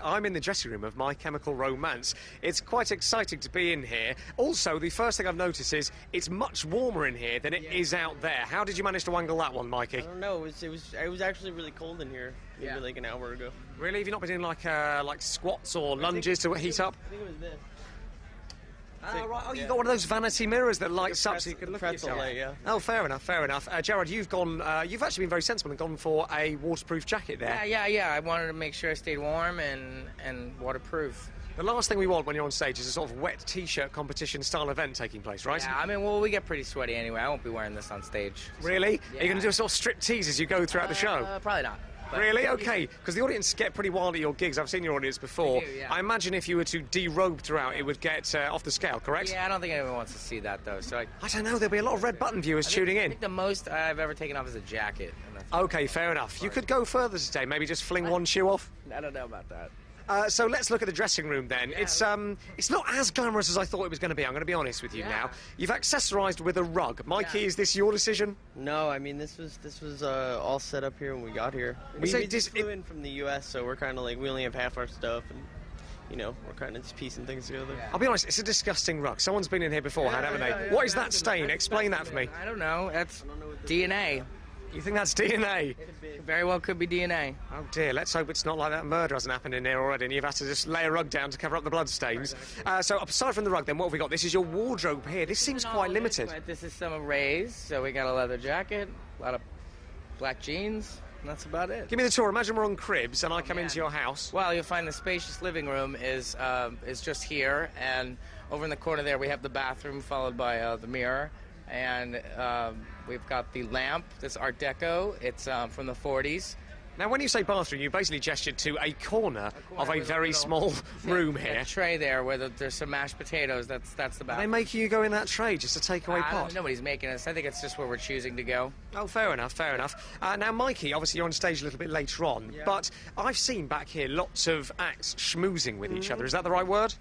I'm in the dressing room of My Chemical Romance. It's quite exciting to be in here. Also, the first thing I've noticed is it's much warmer in here than it is out there. How did you manage to wangle that one, Mikey? I don't know. It was actually really cold in here maybe like an hour ago. Really? Have you not been doing like squats or lunges to heat up? I think it was this. Oh, right. Oh, you've got one of those vanity mirrors that lights up so you can look at yourself. Light, yeah. Oh, fair enough, fair enough. Gerard, you've actually been very sensible and gone for a waterproof jacket there. Yeah. I wanted to make sure I stayed warm and waterproof. The last thing we want when you're on stage is a sort of wet T-shirt competition style event taking place, right? Yeah, I mean, well, we get pretty sweaty anyway. I won't be wearing this on stage. Really? Yeah. Are you going to do a sort of strip tease as you go throughout the show? Probably not. Really? Okay. Because the audience get pretty wild at your gigs. I've seen your audience before. They do, yeah. I imagine if you were to derobe throughout, it would get off the scale, correct? Yeah, I don't think anyone wants to see that, though. So I don't know. There'll be a lot of red button viewers tuning in. I think the most I've ever taken off is a jacket. Okay, fair enough. You could go further today. Maybe just fling one shoe off. I don't know about that. So let's look at the dressing room then. Yeah, it's not as glamorous as I thought it was going to be. I'm going to be honest with you now. You've accessorised with a rug. Mikey, is this your decision? No, I mean this was all set up here when we got here. We just flew in from the U.S., so we're kind of like we only have half our stuff, and you know we're kind of just piecing things together. Yeah. I'll be honest, it's a disgusting rug. Someone's been in here beforehand, haven't they? What is that stain? Explain that for me. I don't know. That's DNA. You think that's DNA? Very well could be DNA. Oh dear, let's hope it's not like that murder hasn't happened in here already and you've had to just lay a rug down to cover up the blood stains. So aside from the rug then, what have we got? This is your wardrobe here. This seems quite limited. This is some of Ray's. So we got a leather jacket, a lot of black jeans, and that's about it. Give me the tour. Imagine we're on Cribs and I come into your house. Well, you'll find the spacious living room is just here, and over in the corner there we have the bathroom followed by the mirror. And we've got the lamp, this Art Deco. It's from the 40s. Now, when you say bathroom, you basically gestured to a corner of a very small room here. A tray there where there's some mashed potatoes. That's the bathroom. Are they making you go in that tray just to take away pot? Nobody's making us. I think it's just where we're choosing to go. Oh, fair enough, fair enough. Now, Mikey, obviously you're on stage a little bit later on, but I've seen back here lots of acts schmoozing with each other. Is that the right word?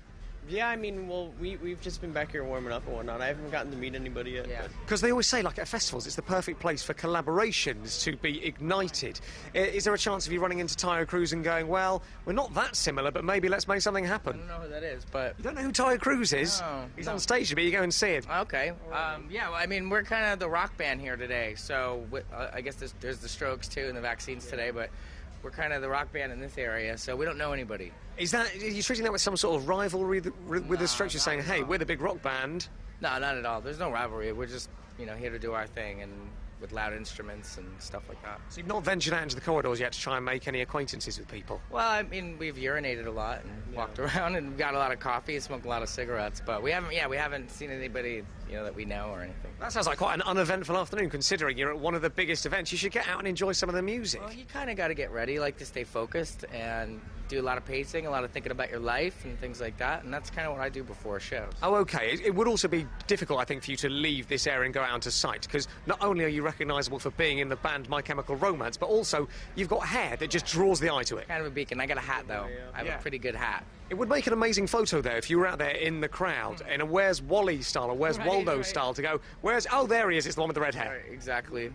Yeah, I mean, well, we've just been back here warming up and whatnot. I haven't gotten to meet anybody yet. Yeah. Because they always say, like, at festivals, it's the perfect place for collaborations to be ignited. Is there a chance of you running into Tyre Cruz and going, well, we're not that similar, but maybe let's make something happen? I don't know who that is, but... You don't know who Tyre Cruz is? No. He's on stage, but you go and see it. Okay. Yeah, well, I mean, we're kind of the rock band here today, so I guess there's the Strokes, too, and the Vaccines today, but... We're kind of the rock band in this area, so we don't know anybody. Are you treating that with some sort of rivalry with the Strokes? You're saying, hey, we're the big rock band. No, not at all. There's no rivalry. We're just, here to do our thing and with loud instruments and stuff like that. So you've not ventured out into the corridors yet to try and make any acquaintances with people? Well, I mean, we've urinated a lot and walked around and got a lot of coffee and smoked a lot of cigarettes, but we haven't seen anybody, that we know or anything. That sounds like quite an uneventful afternoon, considering you're at one of the biggest events. You should get out and enjoy some of the music. Well, you kind of got to get ready, like to stay focused and do a lot of pacing, a lot of thinking about your life and things like that, and that's kind of what I do before shows. Oh, okay. It would also be difficult, I think, for you to leave this area and go out into sight, because not only are you recognisable for being in the band My Chemical Romance, but also you've got hair that just draws the eye to it. Kind of a beacon. I got a hat, though. I have a pretty good hat. It would make an amazing photo, though, if you were out there in the crowd in a Where's Wally style or Where's Waldo style to go, oh, there he is, it's the one with the red hair. Right, exactly.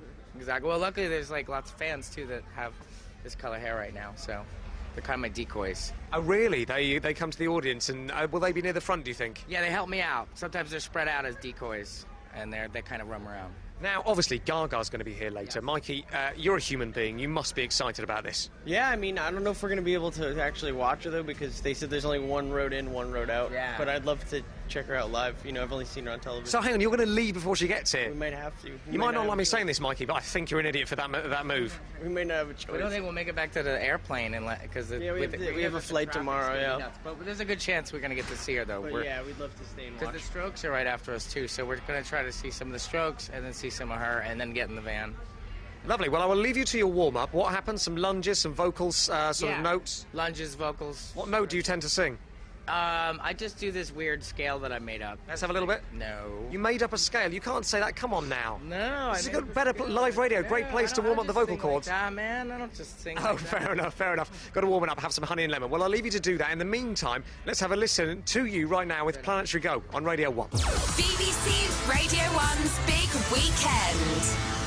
Well, luckily there's like lots of fans, too, that have this color hair right now, so they're kind of my decoys. Oh, really? They come to the audience, and will they be near the front, do you think? Yeah, they help me out. Sometimes they're spread out as decoys, and they kind of roam around. Now, obviously, Gaga's going to be here later. Yes. Mikey, you're a human being. You must be excited about this. Yeah, I mean, I don't know if we're going to be able to actually watch her, though, because they said there's only one road in, one road out. Yeah. But I'd love to check her out live. I've only seen her on television. So hang on, you're going to leave before she gets here? We might have to. You might not like me saying this, Mikey, but I think you're an idiot for that move. We may not have a choice. I don't think we'll make it back to the airplane because we have a flight tomorrow, yeah. But there's a good chance we're going to get to see her, though. Yeah, we'd love to stay and watch. Because the Strokes are right after us, too, so we're going to try to see some of the Strokes and then see some of her and then get in the van. Lovely. Well, I will leave you to your warm-up. What happens? Some lunges, some vocals, sort of notes? Lunges, vocals. What note do you tend to sing? I just do this weird scale that I made up. Let's have a little bit. No. You made up a scale. You can't say that. Come on now. No. This is a good, better live radio. Great place to warm up the vocal cords. Man, I don't just sing. Oh, fair enough. Got to warm it up. Have some honey and lemon. Well, I'll leave you to do that. In the meantime, let's have a listen to you right now with Planetary Go on Radio 1. BBC Radio 1's Big Weekend.